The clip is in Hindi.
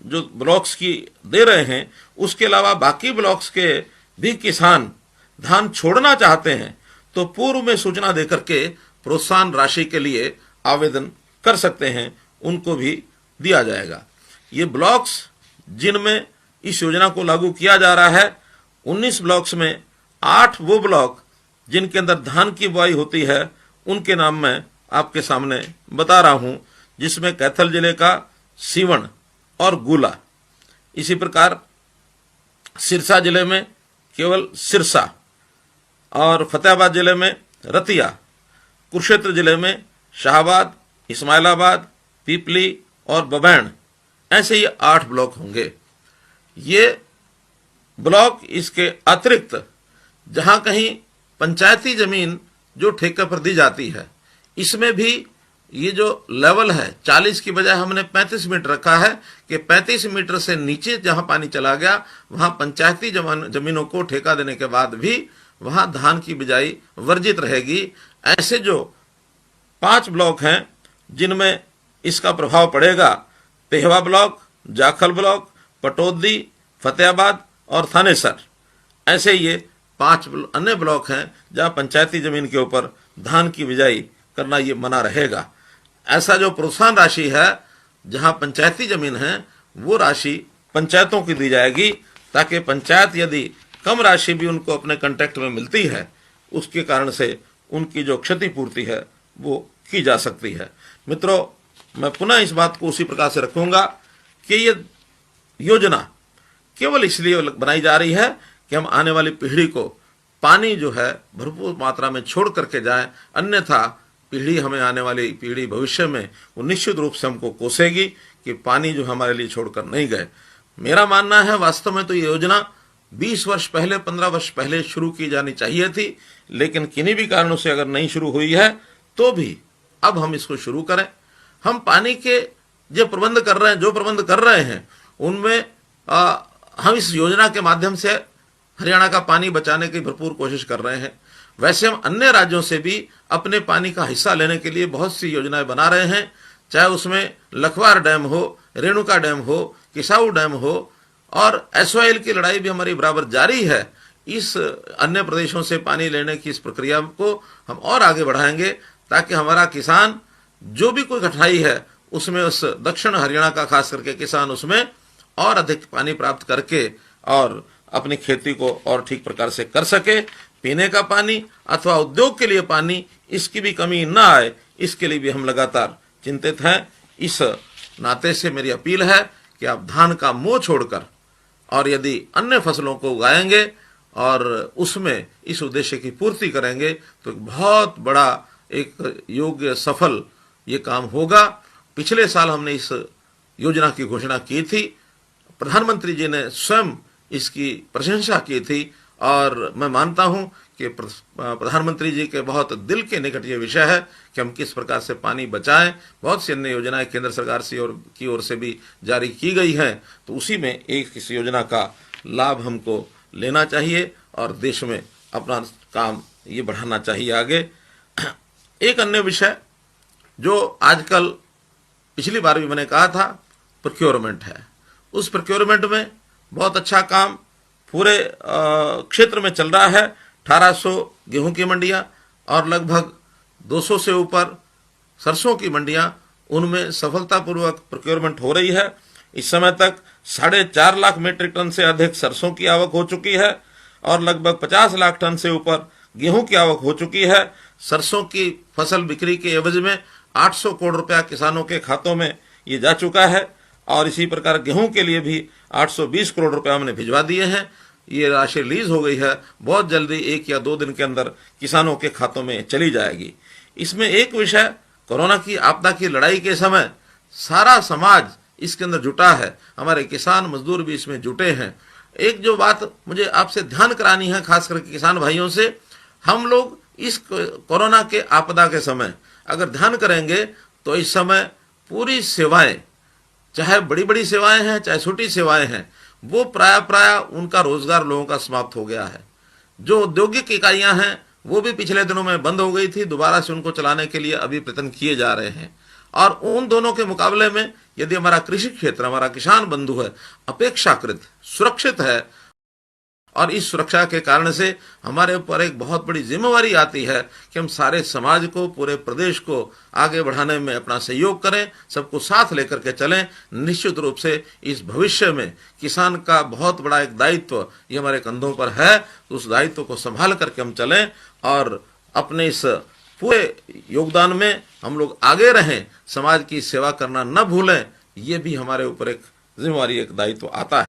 जो ब्लॉक्स की दे रहे हैं, उसके अलावा बाकी ब्लॉक्स के भी किसान धान छोड़ना चाहते हैं तो पूर्व में सूचना देकर के प्रोत्साहन राशि के लिए आवेदन कर सकते हैं, उनको भी दिया जाएगा। ये ब्लॉक्स जिनमें इस योजना को लागू किया जा रहा है, 19 ब्लॉक्स में 8 वो ब्लॉक जिनके अंदर धान की बुआई होती है, उनके नाम मैं आपके सामने बता रहा हूं, जिसमें कैथल जिले का सीवण और गुला, इसी प्रकार सिरसा जिले में केवल सिरसा, और फतेहाबाद जिले में रतिया, कुरुक्षेत्र जिले में शाहबाद, इस्माइलाबाद, पीपली और बबैन, ऐसे ये 8 ब्लॉक होंगे। ये ब्लॉक इसके अतिरिक्त जहां कहीं पंचायती जमीन जो ठेके पर दी जाती है, इसमें भी ये जो लेवल है 40 की बजाय हमने 35 मीटर रखा है कि 35 मीटर से नीचे जहां पानी चला गया वहां पंचायती जमीनों को ठेका देने के बाद भी वहां धान की बिजाई वर्जित रहेगी। ऐसे जो 5 ब्लॉक हैं जिनमें इसका प्रभाव पड़ेगा, पेहवा ब्लॉक, जाखल ब्लॉक, पटौदी, फतेहाबाद और थानेसर, ऐसे ये 5 अन्य ब्लॉक हैं जहां पंचायती जमीन के ऊपर धान की बिजाई करना ये मना रहेगा। ऐसा जो प्रोत्साहन राशि है जहां पंचायती जमीन है, वो राशि पंचायतों की दी जाएगी, ताकि पंचायत यदि कम राशि भी उनको अपने कॉन्ट्रैक्ट में मिलती है, उसके कारण से उनकी जो क्षतिपूर्ति है वो की जा सकती है। मित्रों, मैं पुनः इस बात को उसी प्रकार से रखूंगा कि ये योजना केवल इसलिए बनाई जा रही है कि हम आने वाली पीढ़ी को पानी जो है भरपूर मात्रा में छोड़ करके जाएं, अन्यथा पीढ़ी, हमें आने वाली पीढ़ी भविष्य में वो निश्चित रूप से हमको कोसेगी कि पानी जो हमारे लिए छोड़कर नहीं गए। मेरा मानना है वास्तव में तो ये योजना 20 वर्ष पहले, 15 वर्ष पहले शुरू की जानी चाहिए थी, लेकिन किन्हीं भी कारणों से अगर नहीं शुरू हुई है तो भी अब हम इसको शुरू करें। हम पानी के जो प्रबंध कर रहे हैं उनमें हम इस योजना के माध्यम से हरियाणा का पानी बचाने की भरपूर कोशिश कर रहे हैं। वैसे हम अन्य राज्यों से भी अपने पानी का हिस्सा लेने के लिए बहुत सी योजनाएं बना रहे हैं, चाहे उसमें लखवार डैम हो, रेणुका डैम हो, किसाऊ डैम हो, और एसवाइएल की लड़ाई भी हमारी बराबर जारी है। इस अन्य प्रदेशों से पानी लेने की इस प्रक्रिया को हम और आगे बढ़ाएंगे, ताकि हमारा किसान जो भी कोई कठिनाई है उसमें, उस दक्षिण हरियाणा का खास करके किसान उसमें और अधिक पानी प्राप्त करके और अपनी खेती को और ठीक प्रकार से कर सके। पीने का पानी अथवा उद्योग के लिए पानी, इसकी भी कमी न आए, इसके लिए भी हम लगातार चिंतित हैं। इस नाते से मेरी अपील है कि आप धान का मोह छोड़कर और यदि अन्य फसलों को उगाएंगे और उसमें इस उद्देश्य की पूर्ति करेंगे तो एक बहुत बड़ा, एक योग्य, सफल ये काम होगा। पिछले साल हमने इस योजना की घोषणा की थी, प्रधानमंत्री जी ने स्वयं इसकी प्रशंसा की थी, और मैं मानता हूं कि प्रधानमंत्री जी के बहुत दिल के निकट ये विषय है कि हम किस प्रकार से पानी बचाएं। बहुत सी अन्य योजनाएं केंद्र सरकार की ओर से भी जारी की गई हैं, तो उसी में एक इस योजना का लाभ हमको लेना चाहिए और देश में अपना काम ये बढ़ाना चाहिए आगे। एक अन्य विषय जो आजकल, पिछली बार भी मैंने कहा था, प्रोक्योरमेंट है। उस प्रोक्योरमेंट में बहुत अच्छा काम पूरे क्षेत्र में चल रहा है। 1800 गेहूं की मंडियां और लगभग 200 से ऊपर सरसों की मंडियां, उनमें सफलतापूर्वक प्रोक्योरमेंट हो रही है। इस समय तक 4.5 लाख मीट्रिक टन से अधिक सरसों की आवक हो चुकी है और लगभग 50 लाख टन से ऊपर गेहूं की आवक हो चुकी है। सरसों की फसल बिक्री के एवज में 800 करोड़ रुपया किसानों के खातों में ये जा चुका है, और इसी प्रकार गेहूं के लिए भी 820 करोड़ रुपया हमने भिजवा दिए हैं। ये राशि रिलीज हो गई है, बहुत जल्दी 1 या 2 दिन के अंदर किसानों के खातों में चली जाएगी। इसमें एक विषय, कोरोना की आपदा की लड़ाई के समय सारा समाज इसके अंदर जुटा है, हमारे किसान मजदूर भी इसमें जुटे हैं। एक जो बात मुझे आपसे ध्यान करानी है, खास करके किसान भाइयों से, हम लोग इस कोरोना के आपदा के समय अगर ध्यान करेंगे तो इस समय पूरी सेवाएं, चाहे बड़ी बड़ी सेवाएं हैं चाहे छोटी सेवाएं हैं, वो प्राय उनका रोजगार लोगों का समाप्त हो गया है। जो औद्योगिक इकाइयां हैं वो भी पिछले दिनों में बंद हो गई थी, दोबारा से उनको चलाने के लिए अभी प्रयत्न किए जा रहे हैं। और उन दोनों के मुकाबले में यदि हमारा कृषि क्षेत्र, हमारा किसान बंधु है, अपेक्षाकृत सुरक्षित है, और इस सुरक्षा के कारण से हमारे ऊपर एक बहुत बड़ी जिम्मेवारी आती है कि हम सारे समाज को, पूरे प्रदेश को आगे बढ़ाने में अपना सहयोग करें, सबको साथ लेकर के चलें। निश्चित रूप से इस भविष्य में किसान का बहुत बड़ा एक दायित्व ये हमारे कंधों पर है, तो उस दायित्व को संभाल करके हम चलें और अपने इस पूरे योगदान में हम लोग आगे रहें, समाज की सेवा करना न भूलें। ये भी हमारे ऊपर एक जिम्मेवारी, एक दायित्व आता है।